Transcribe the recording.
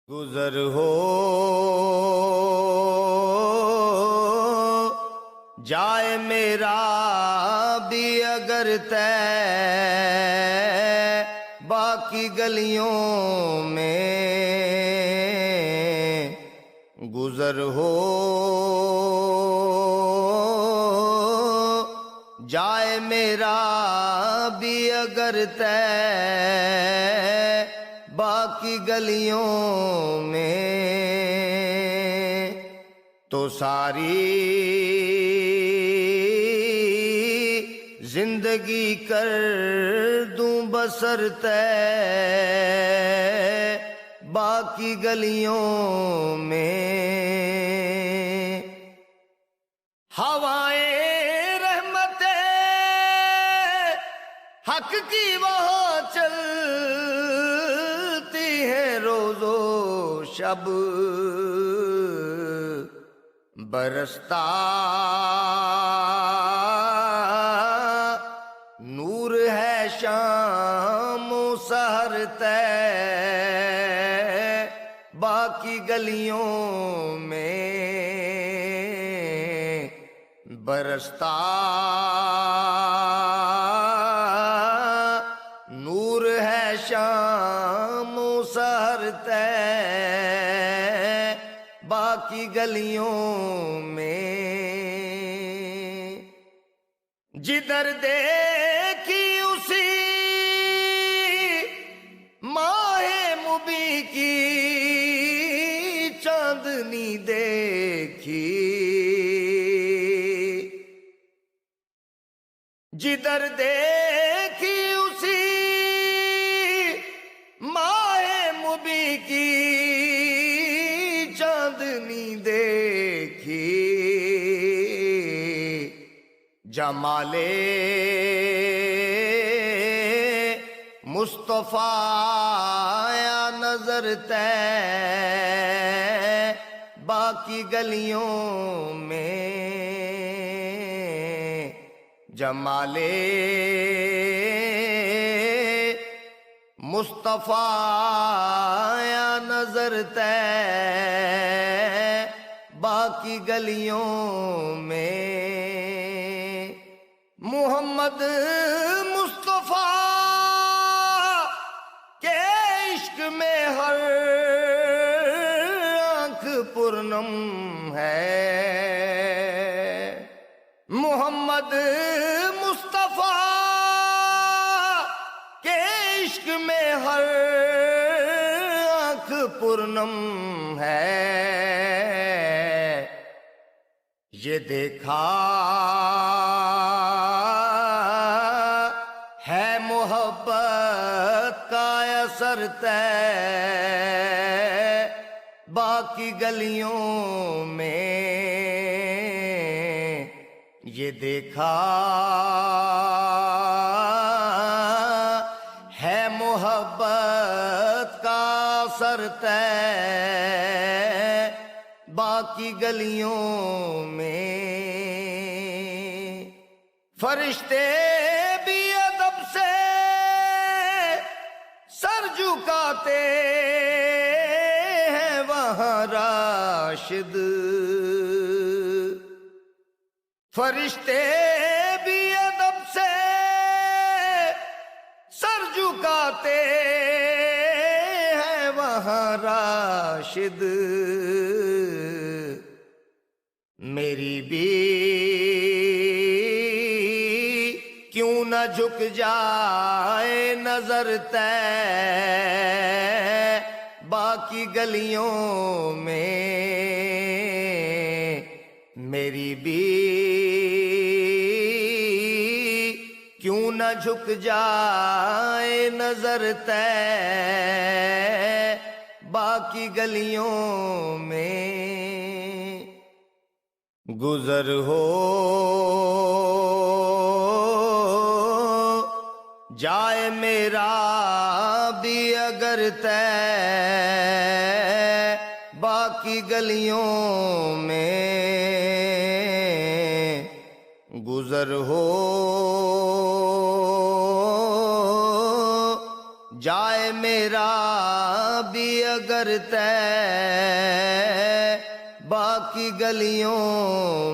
گزر ہو جائے میرا بھی اگر طے باقی گلیوں میں گزر ہو جائے میرا بھی اگر طے باقی گلیوں میں تو ساری زندگی کر دوں بسر طے باقی گلیوں میں ہوائیں رحمت حق کی وہاں چلتی ہیں روز و شب برستا نور ہے شام و سحر طے باقی گلیوں میں برستا نور ہے شام و سحر طے باقی گلیوں میں جدھر دیکھی اسی ماہ مبیں کی چاندنی دیکھی جدھر دیکھی اسی ماہ مبیں کی چاندنی دیکھی جمال مصطفیٰ آیا نظر طے باقی گلیوں میں جمال مصطفیٰ آیا نظر طے باقی گلیوں میں محمد مصطفیٰ کے عشق میں ہر آنکھ پرنم ہے محمد مصطفیٰ کے عشق میں ہر آنکھ پرنم ہے یہ دیکھا ہے محبت کا اثر طے باقی گلیوں میں یہ دیکھا ہے محبت کا اثر طے باقی گلیوں میں فرشتے بھی ادب سے سر جھکاتے ہیں وہاں راشد فرشتے بھی ادب سے سر جھکاتے ہیں وہاں راشد میری بھی کیوں نہ جھک جائے نظر طے باقی گلیوں میں میری بھی کیوں نہ جھک جائے نظر طے باقی گلیوں میں گزر ہو جائے میرا بھی اگر طے باقی گلیوں میں گزر ہو جائے میرا بھی اگر طے باقی گلیوں